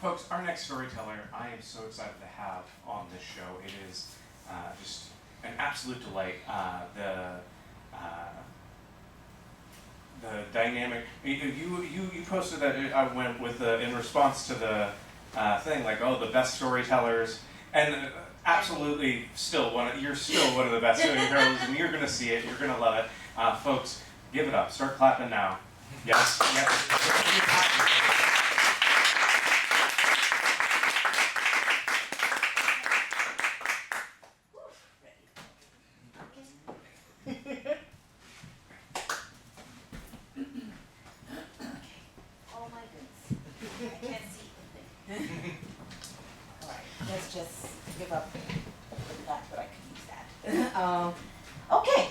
Folks, our next storyteller, I am so excited to have on this show. It is just an absolute delight. The dynamic. You posted that I went with in response to the thing like, oh, the best storytellers, and absolutely you're still one of the best storytellers, and you're gonna see it. You're gonna love it, folks. Give it up. Start clapping now. Yes. Yes. Oh my goodness. I can't see anything. Alright, let's just give up that, but I can use that. Okay.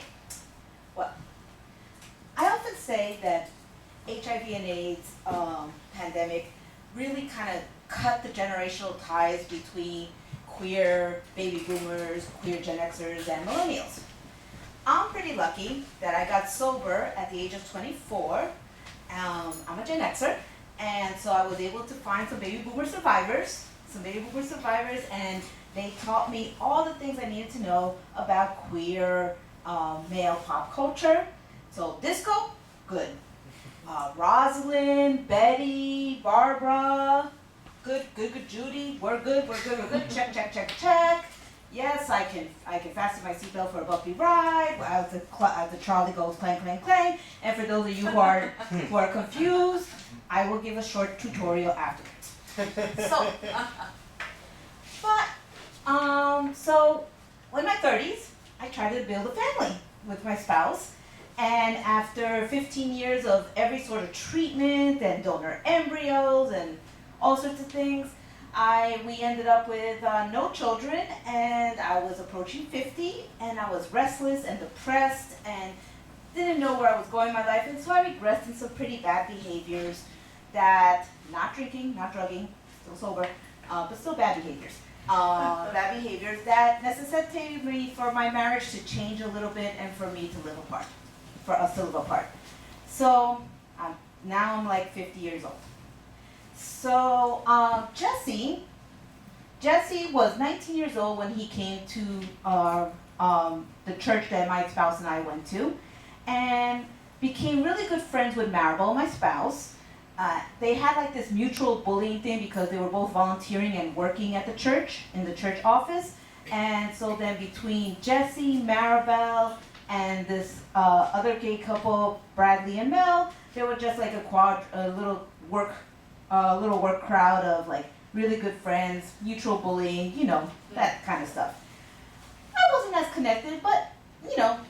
Well, I often say that HIV and AIDS pandemic really kind of cut the generational ties between queer baby boomers, queer Gen Xers, and millennials. I'm pretty lucky that I got sober at the age of 24. I'm a Gen Xer, and so I was able to find some baby boomer survivors, and they taught me all the things I needed to know about queer male pop culture. So disco, good. Rosalind, Betty, Barbara, good. Judy, we're good. Check. Yes, I can fasten my seatbelt for a bumpy ride. As the trolley goes clang, clang, clang. And for those of you who are confused, I will give a short tutorial afterwards. So in my 30s, I tried to build a family with my spouse. And after 15 years of every sort of treatment and donor embryos and all sorts of things, we ended up with no children, and I was approaching 50, and I was restless and depressed and didn't know where I was going in my life, and so I regressed in some pretty bad behaviors that, not drinking, not drugging, still sober, but still bad behaviors. Bad behaviors that necessitated me for my marriage to change a little bit and for me to live apart, for us to live apart. So now I'm like 50 years old. So Jesse was 19 years old when he came to the church that my spouse and I went to, and became really good friends with Maribel, my spouse. They had like this mutual bullying thing because they were both volunteering and working at the church, in the church office. And so then between Jesse, Maribel, and this other gay couple, Bradley and Mel, they were just like a little work crowd of like really good friends, mutual bullying, that kind of stuff. I wasn't as connected, but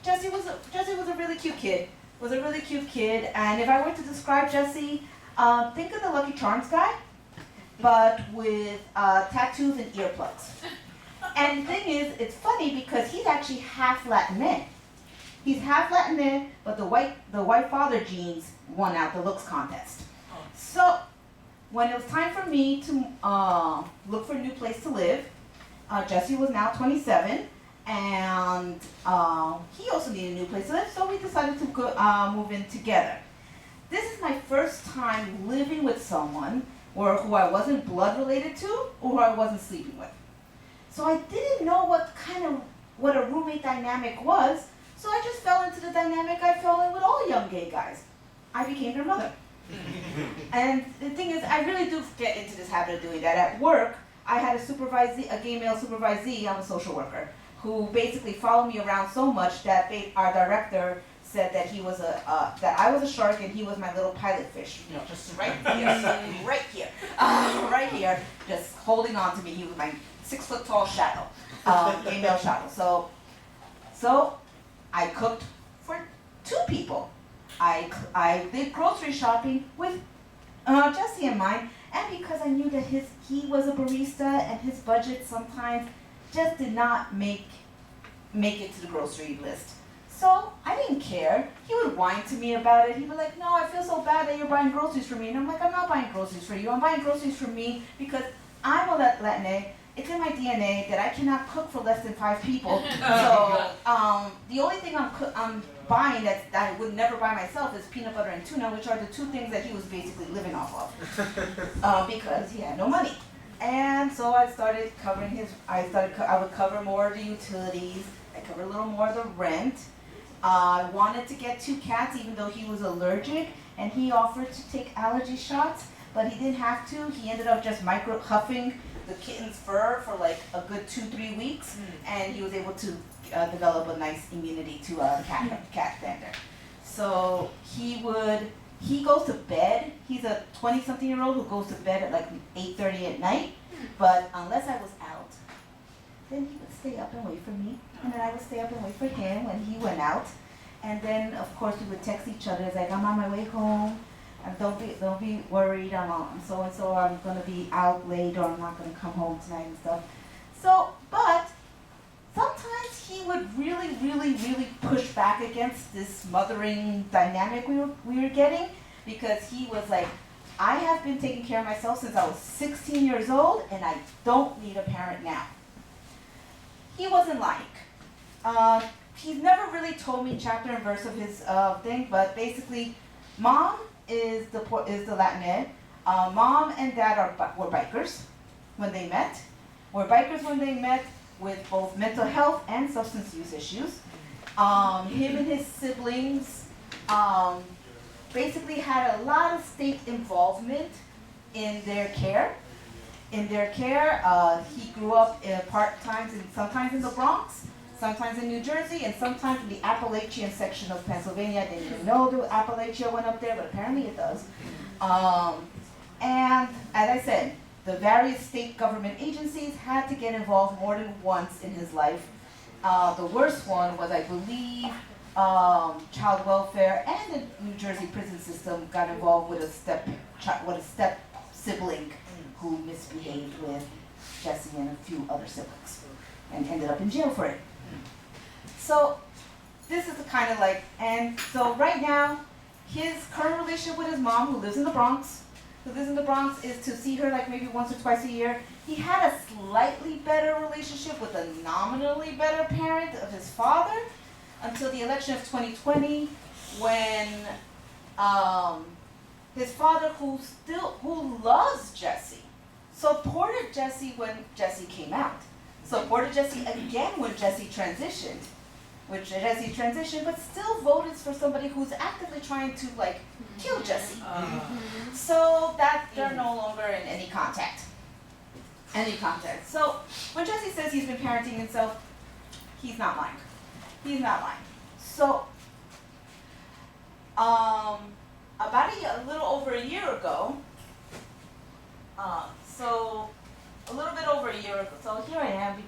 Jesse was a really cute kid. And if I were to describe Jesse, think of the Lucky Charms guy, but with tattoos and earplugs. And the thing is, it's funny because he's actually half Latinx. He's half Latinx, but the white father genes won out the looks contest. So when it was time for me to look for a new place to live, Jesse was now 27, and he also needed a new place to live, so we decided to move in together. This is my first time living with someone who I wasn't blood related to or who I wasn't sleeping with. So I didn't know what a roommate dynamic was, so I just fell into the dynamic I fell in with all young gay guys. I became their mother. And the thing is, I really do get into this habit of doing that. At work, I had a gay male supervisee, I'm a social worker, who basically followed me around so much that our director said that that I was a shark and he was my little pilot fish, just right here, just holding on to me. He was my 6 foot tall shadow, gay male shadow. So I cooked for 2 people. I did grocery shopping with Jesse in mind, and because I knew that he was a barista and his budget sometimes just did not make it to the grocery list. So I didn't care. He would whine to me about it. He'd be like, no, I feel so bad that you're buying groceries for me. And I'm like, I'm not buying groceries for you. I'm buying groceries for me because I'm a Latinx it's in my DNA that I cannot cook for less than 5 people. So the only thing I'm buying that I would never buy myself is peanut butter and tuna, which are the 2 things that he was basically living off of because he had no money. And so I started covering I would cover more of the utilities. I covered a little more of the rent. I wanted to get 2 cats even though he was allergic, and he offered to take allergy shots, but he didn't have to. He ended up just micro huffing the kitten's fur for like a good 2-3 weeks, and he was able to develop a nice immunity to cat dander. So he goes to bed. He's a 20-something-year-old who goes to bed at like 8:30 at night, but unless I was out, then he would stay up and wait for me, and then I would stay up and wait for him when he went out. And then of course we would text each other. It's like, I'm on my way home, and don't be worried, I'm so and so, I'm gonna be out late, or I'm not gonna come home tonight and stuff. So, but sometimes he would really push back against this mothering dynamic we were getting, because he was like, I have been taking care of myself since I was 16 years old, and I don't need a parent now. He wasn't lying. He's never really told me chapter and verse of his thing, but basically, mom is the Latinette. Mom and dad were bikers when they met. With both mental health and substance use issues. Him and his siblings basically had a lot of state involvement in their care. He grew up sometimes in the Bronx, sometimes in New Jersey, and sometimes in the Appalachian section of Pennsylvania. I didn't even know the Appalachia went up there, but apparently it does. And as I said, the various state government agencies had to get involved more than once in his life. The worst one was, I believe, child welfare, and the New Jersey prison system got involved with a step sibling who misbehaved with Jesse and a few other siblings and ended up in jail for it. So this is the kind of like, and so right now, his current relationship with his mom, who lives in the Bronx, is to see her like maybe once or twice a year. He had a slightly better relationship with a nominally better parent of his father until the election of 2020, when his father, who loves Jesse, supported Jesse when Jesse came out, supported Jesse again when Jesse transitioned, but still voted for somebody who's actively trying to like kill Jesse. So that they're no longer in any contact. So when Jesse says he's been parenting himself, he's not lying. So about a little over a year ago, so here I am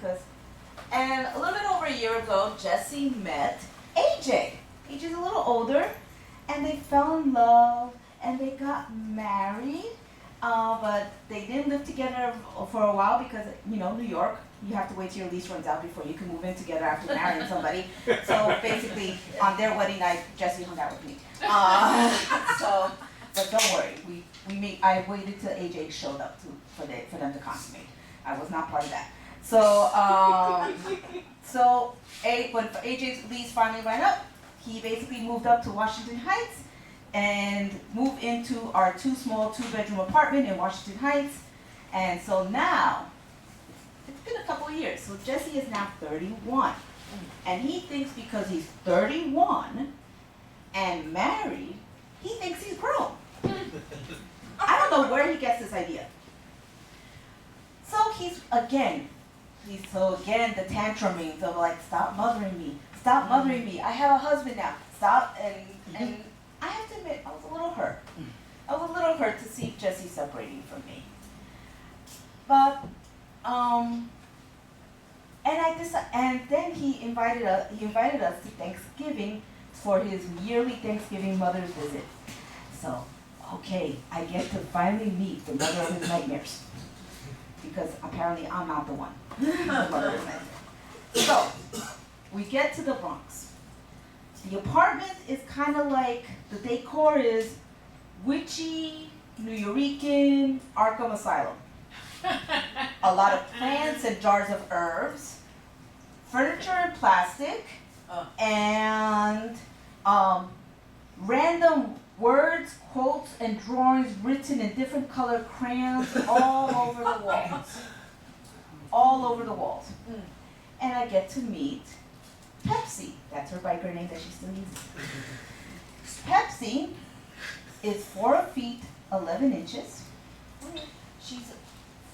and a little bit over a year ago, Jesse met AJ. AJ's a little older, and they fell in love, and they got married, but they didn't live together for a while because, New York, you have to wait till your lease runs out before you can move in together after marrying somebody. So basically, on their wedding night, Jesse hung out with me. But don't worry, I waited till AJ showed up for them to consummate. I was not part of that. So, when AJ's lease finally ran up, he basically moved up to Washington Heights and moved into our two-bedroom apartment in Washington Heights. And so now, it's been a couple of years. So Jesse is now 31. And he thinks because he's 31 and married, he thinks he's grown. I don't know where he gets this idea. So the tantruming of like, stop mothering me, I have a husband now, stop, and I have to admit, I was a little hurt to see Jesse separating from me. But, and then he invited us to Thanksgiving for his yearly Thanksgiving mother's visit. So, okay, I get to finally meet the mother of his nightmares. Because apparently I'm not the one. So, we get to the Bronx. The apartment is kind of like, the decor is witchy, New Yorican, Arkham Asylum. a lot of plants and jars of herbs, furniture in plastic, and random words, quotes, and drawings written in different colored crayons all over the walls. All over the walls. And I get to meet Pepsi. That's her biker name that she still uses. Pepsi is 4 feet 11 inches. She's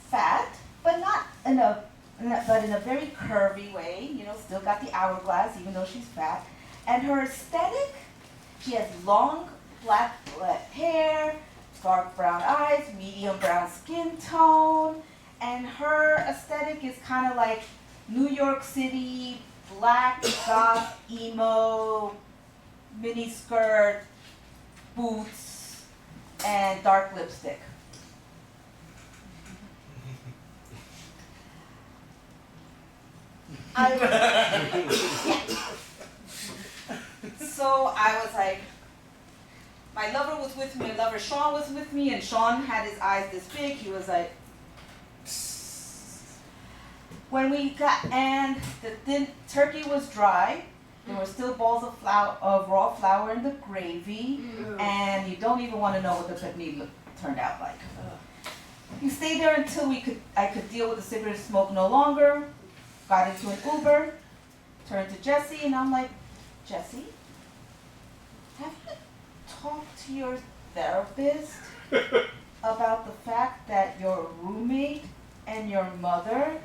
fat, but not in a very curvy way. You know, still got the hourglass, even though she's fat. And her aesthetic, she has long black hair, dark brown eyes, medium brown skin tone, and her aesthetic is kind of like New York City, black, goth, emo, mini skirt, boots, and dark lipstick. So I was like, my lover was with me, my lover Sean was with me, and Sean had his eyes this big. He was like, when we got, and the turkey was dry. There were still balls of raw flour in the gravy, and you don't even want to know what the chutney turned out like. We stayed there until I could deal with the cigarette smoke no longer. Got into an Uber, turned to Jesse, and I'm like, Jesse, have you talked to your therapist about the fact that your roommate and your mother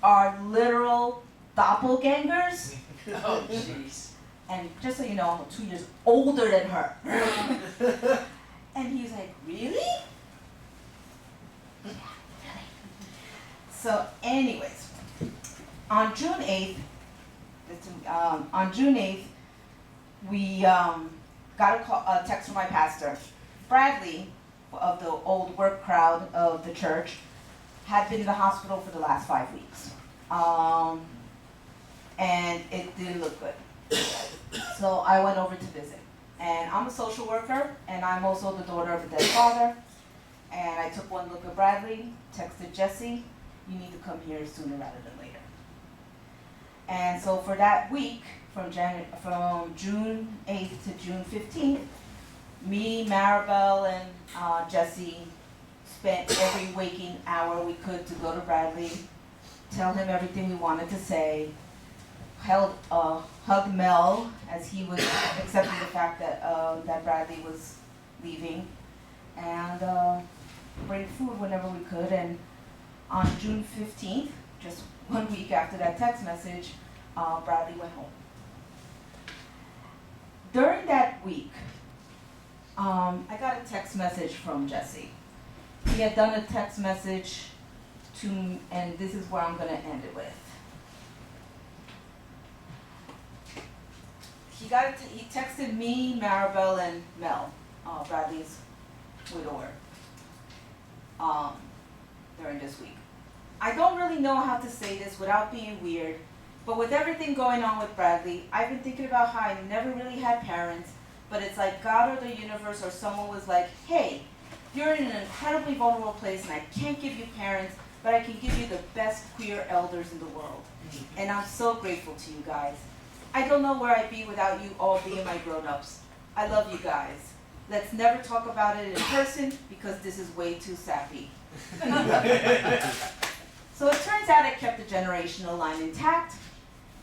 are literal doppelgangers? Oh, jeez. And just so you know, I'm 2 years older than her. And he's like, really? Yeah, really. So anyways, on June 8th, we got a text from my pastor. Bradley, of the old work crowd of the church, had been in the hospital for the last 5 weeks. And it didn't look good. So I went over to visit. And I'm a social worker, and I'm also the daughter of a dead father. And I took one look at Bradley, texted Jesse, you need to come here sooner rather than later. And so for that week, from June 8th to June 15th, me, Maribel, and Jesse spent every waking hour we could to go to Bradley, tell him everything we wanted to say, hugged Mel as he was accepting the fact that that Bradley was leaving, and bring food whenever we could. And on June 15th, just 1 week after that text message, Bradley went home. During that week, I got a text message from Jesse. He had done a text message to, and this is where I'm going to end it with. He texted me, Maribel, and Mel, Bradley's widower, during this week. I don't really know how to say this without being weird, but with everything going on with Bradley, I've been thinking about how I never really had parents, but it's like God or the universe or someone was like, hey, you're in an incredibly vulnerable place and I can't give you parents, but I can give you the best queer elders in the world. And I'm so grateful to you guys. I don't know where I'd be without you all being my grown-ups. I love you guys. Let's never talk about it in person because this is way too sappy. So it turns out I kept the generational line intact.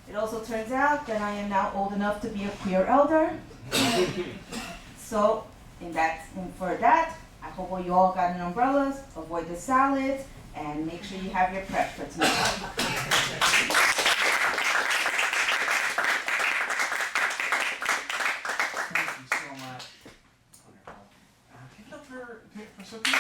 It also turns out that I am now old enough to be a queer elder. So for that, I hope you all got your umbrellas, avoid the salads, and make sure you have your prep for tonight. Give it up for Sophie.